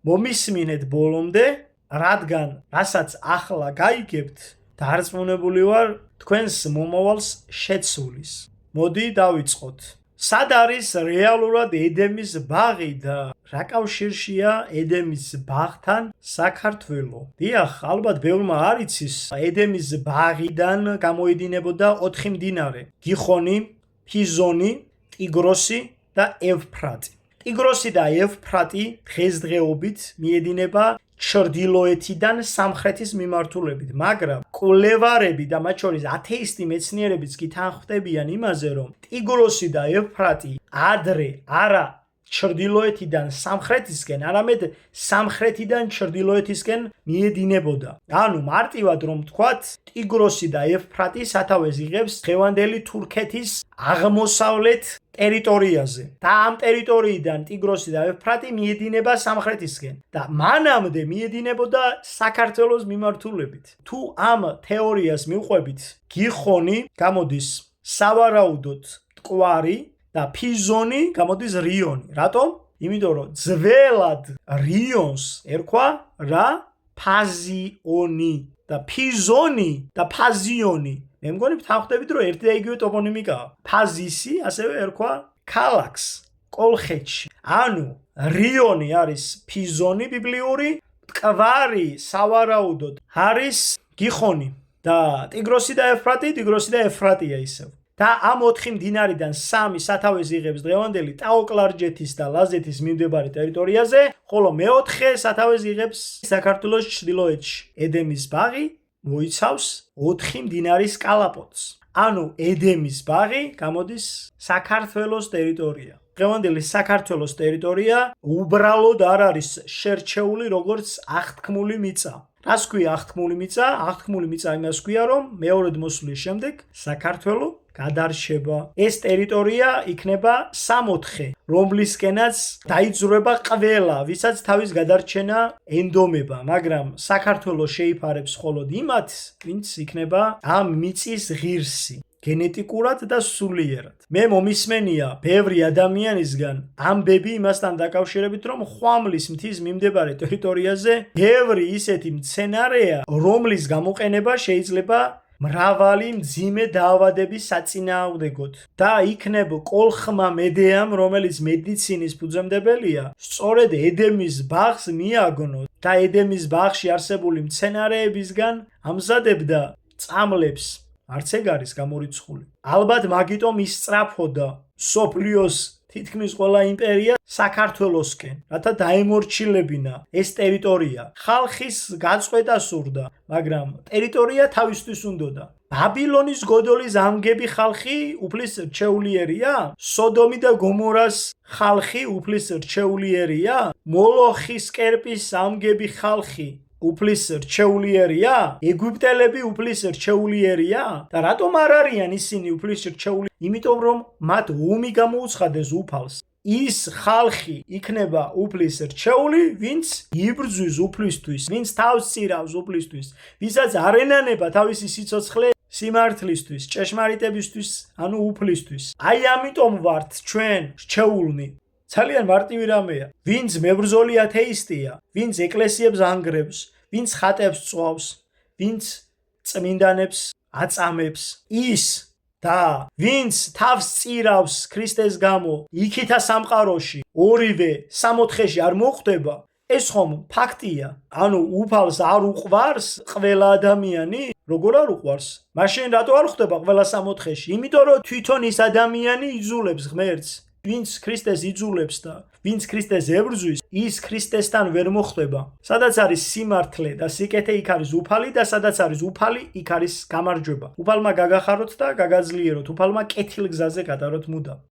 მომისმინეთ ბოლომდე, რადგან რასაც ახლა გაიგებთ, დარწმუნებული ვარ თქვენს მომავალს შეცვლის. მოდი დავიწყოთ. სად არის რეალურად ედემის ბაღი და რა კავშირშია ედემის ბაღთან საქართველო? დიახ, ალბათ ბევრმა არ იცის, ედემის ბაღიდან გამოედინებოდა 4 მდინარე: გიხონი, ფიზონი, ტიგროსი და ევფრატი. ტიგროსი და ევფრატი დღესდღეობით მიედინება ჩრდილოეთიდან სამხრეთის მიმართულებით, მაგრამ კვლევარები და მათ შორის ათეისტი მეცნიერებიც კი თანხმდებიან იმაზე, რომ ტიგროსი და ევფრატი ადრე არა ჩრდილოეთიდან სამხრეთისკენ, არამედ სამხრეთიდან ჩრდილოეთისკენ მიედინებოდა. ანუ მარტივად რომ ვთქვათ, ტიგროსი და ევფრატი სათავეს იღებს დღევანდელი თურქეთის აღმოსავლეთ ტერიტორიაზე და ამ ტერიტორიიდან ტიგროსი და ევფრატი მიედინება სამხრეთისკენ და მანამდე მიედინებოდა საქართველოს მიმართულებით. თუ ამ თეორიას მივყვებით, გიხონი გამოდის სავარაუდოდ მტკვარი და ფიზონი გამოდის რიონი. რატომ? იმიტომ რომ ძველად რიონს ერქვა რა? ფაზიონი და ფიზონი და ფაზიონი. მე მგონი ვთანხმდებით, რომ ერთი და იგივე ტოპონიმიკაა. ფაზისი ასევე ერქვა ქალაქს კოლხეთში. ანუ რიონი არის ფიზონი ბიბლიური, მტკვარი სავარაუდოდ არის გიხონი და ტიგროსი და ევფრატია ისევ. და ამ 4 მდინარიდან 3 სათავეს იღებს დღევანდელი ტაო-კლარჯეთის და ლაზეთის მიმდებარე ტერიტორიაზე, ხოლო მეოთხე სათავეს იღებს საქართველოს ჩრდილოეთში. ედემის ბაღი მოიცავს 4 მდინარის კალაპოტს. ანუ ედემის ბაღი გამოდის საქართველოს ტერიტორია. დღევანდელი საქართველოს ტერიტორია უბრალოდ არ არის შერჩეული როგორც აღთქმული მიწა. რას ქვია აღთქმული მიწა? აღთქმული მიწა იმას ქვია, რომ მეორედ მოსვლის შემდეგ საქართველო გადარჩება. ეს ტერიტორია იქნება 64, რომლისკენაც დაიძრება ყველა, ვისაც თავის გადარჩენა ენდომება, მაგრამ საქართველო შეიფარებს მხოლოდ იმათ, ვინც იქნება ამ მიწის ღირსი. გენეტიკურად და სულიერად. მე მომისმენია ბევრი ადამიანისგან ამბები იმასთან დაკავშირებით, რომ ხვამლის მთის მიმდებარე ტერიტორიაზე ბევრი ისეთი მცენარეა, რომლის გამოყენება შეიძლება მრავალი მძიმე დაავადების საწინააღმდეგოდ და იქნებ კოლხმა მედეამ, რომელიც მედიცინის ფუძემდებელია, სწორედ ედემის ბაღს მიაგნო და ედემის ბაღში არსებული მცენარეებისგან ამზადებდა წამლებს. არც ეგ არის გამორიცხული. ალბათ მაგიტომ ისწრაფოდა სოფლიოს თითქმის ყველა იმპერია საქართველოსკენ, რათა დაემორჩილებინა ეს ტერიტორია. ხალხის გაწყვეტა სურდა, მაგრამ ტერიტორია თავისთვის უნდოდა. ბაბილონის გოდოლის ამგები ხალხი უფლის რჩეულიერია? სოდომი და გომორას ხალხი უფლის რჩეულიერია? მოლოხის კერპის ამგები ხალხი უფლის რჩეულიერია? ეგვიპტელები უფლის რჩეულიერია? და რატომ არ არიან ისინი უფლის რჩეული? იმიტომ რომ მათ ომი გამოუცხადეს უფალს. ის ხალხი იქნება უფლის რჩეული, ვინც იბრძვის უფლისთვის, ვინც თავს წირავს უფლისთვის, ვისაც არ ენანება თავისი სიცოცხლე სიმართლისთვის, ჭეშმარიტებისთვის, ანუ უფლისთვის. აი ამიტომ ვართ ჩვენ რჩეულნი. ძალიან მარტივი რამეა. ვინც მებრძოლი ათეისტია, ვინც ეკლესიებს ანგრევს, ვინც ხატებს წვავს, ვინც წმინდანებს აწამებს, ის და ვინც თავს წირავს ქრისტეს გამო, იქითა სამყაროში, ორივე სამოთხეში არ მოხვდება, ეს ხომ ფაქტია. ანუ უფალს არ უყვარს ყველა ადამიანი? როგორ არ უყვარს? მაშინ რატო არ ხვდება ყველა სამოთხეში? იმიტომ რომ თვითონ ის ადამიანი იძულებს ღმერთს. ვინც ქრისტეს იძულებს და ვინც ქრისტეს ებრძვის, ის ქრისტესთან ვერ მოხვდება. სადაც არის სიმართლე და სიკეთე, იქ არის უფალი და სადაც არის უფალი, იქ არის გამარჯვება. უფალმა გაგახაროთ და გაგაძლიეროთ, უფალმა კეთილ გზაზე გადაროთ მუდამ.